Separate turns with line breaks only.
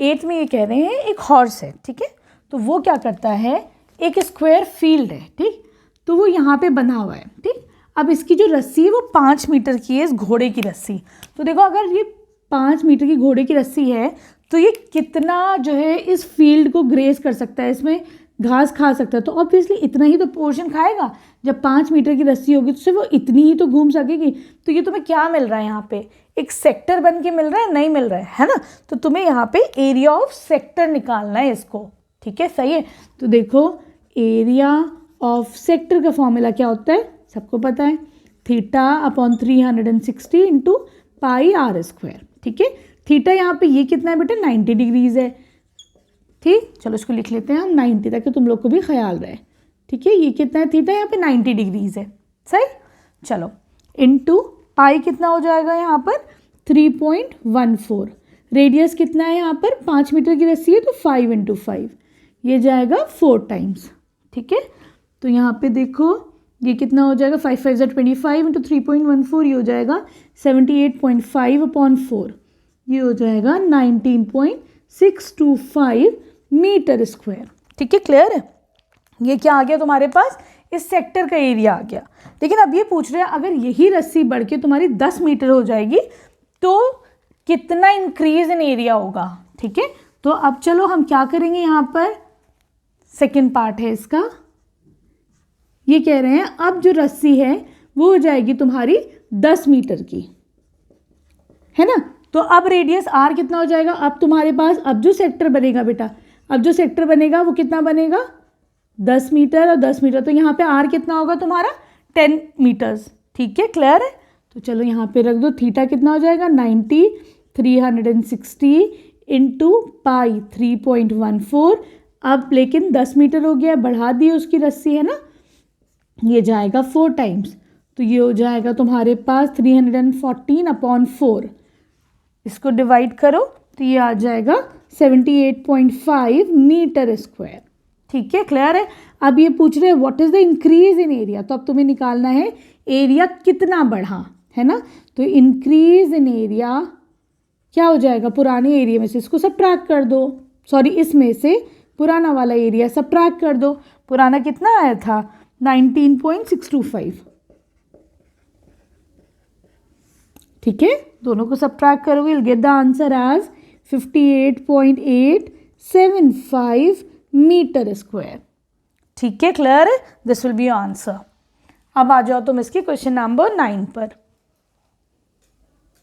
8 में ये कह रहे हैं एक हॉर्स है, ठीक है, तो वो क्या करता है, एक स्क्वायर फील्ड है, ठीक, तो वो यहाँ पे बना हुआ है, ठीक। अब इसकी जो रस्सी है वो 5 मीटर की है, इस घोड़े की रस्सी। तो देखो अगर ये 5 मीटर की घोड़े की रस्सी है तो ये कितना जो है इस फील्ड को ग्रेस कर सकता है, इसमें घास खा सकता है, तो ऑब्वियसली इतना ही तो पोर्शन खाएगा। जब 5 मीटर की रस्सी होगी तो सिर्फ वो इतनी ही तो घूम सकेगी। तो ये तुम्हें क्या मिल रहा है यहाँ पे, एक सेक्टर बन के मिल रहा है, नहीं मिल रहा है ना। तो तुम्हें यहाँ पे एरिया ऑफ सेक्टर निकालना है इसको, ठीक है, सही है। तो देखो एरिया ऑफ सेक्टर का फॉर्मूला क्या होता है, सबको पता है, θ/360 इंटू पाई r स्क्वायर, ठीक है। थीटा यहाँ पे ये कितना है बेटा, 90 डिग्रीज है, ठीक। चलो इसको लिख लेते हैं हम 90 ताकि तुम लोग को भी ख्याल रहे, ठीक है। ये कितना है थीटा, यहाँ पे 90 डिग्रीज है, सही। चलो इनटू पाई कितना हो जाएगा यहाँ पर 3.14, रेडियस कितना है यहाँ पर 5 मीटर की रस्सी है तो 5 इंटू 5, ये जाएगा 4 टाइम्स, ठीक है। तो यहाँ पे देखो ये कितना हो जाएगा, 5 5 25 इंटू 3.14, ये हो जाएगा 78.5/4, ये हो जाएगा 19.625 मीटर स्क्वायर, ठीक है, क्लियर है। ये क्या आ गया तुम्हारे पास, इस सेक्टर का एरिया आ गया। लेकिन अब ये पूछ रहे हैं अगर यही रस्सी बढ़ के तुम्हारी 10 मीटर हो जाएगी तो कितना इंक्रीज इन एरिया होगा, ठीक है। तो अब चलो हम क्या करेंगे, यहाँ पर सेकेंड पार्ट है इसका, ये कह रहे हैं अब जो रस्सी है वो हो जाएगी तुम्हारी 10 मीटर की, है ना। तो अब रेडियस r कितना हो जाएगा, अब तुम्हारे पास अब जो सेक्टर बनेगा बेटा, अब जो सेक्टर बनेगा वो कितना बनेगा 10 मीटर और 10 मीटर, तो यहाँ पे r कितना होगा तुम्हारा 10 मीटर्स, ठीक है, क्लियर है। तो चलो यहाँ पे रख दो, थीटा कितना हो जाएगा 90 360 इंटू पाई 3.14, अब लेकिन 10 मीटर हो गया, बढ़ा दी उसकी रस्सी, है ना, ये जाएगा 4 टाइम्स, तो ये हो जाएगा तुम्हारे पास 314/4, इसको डिवाइड करो तो ये आ जाएगा 78.5 मीटर स्क्वायर, ठीक है, क्लियर है। अब ये पूछ रहे हैं what is the increase in area, तो अब तुम्हें निकालना है एरिया कितना बढ़ा, है ना। तो इंक्रीज इन एरिया क्या हो जाएगा, पुराने एरिया में से इसको सबट्रैक्ट कर दो, सॉरी इसमें से पुराना वाला एरिया सबट्रैक्ट कर दो। पुराना कितना आया था 19.625, ठीक है, दोनों को सबट्रैक्ट करोगे will get the answer as 58.875 metre square, ठीक है, क्लियर है, दिस विल बी आंसर। अब आ जाओ तुम इसकी क्वेश्चन नंबर 9 पर।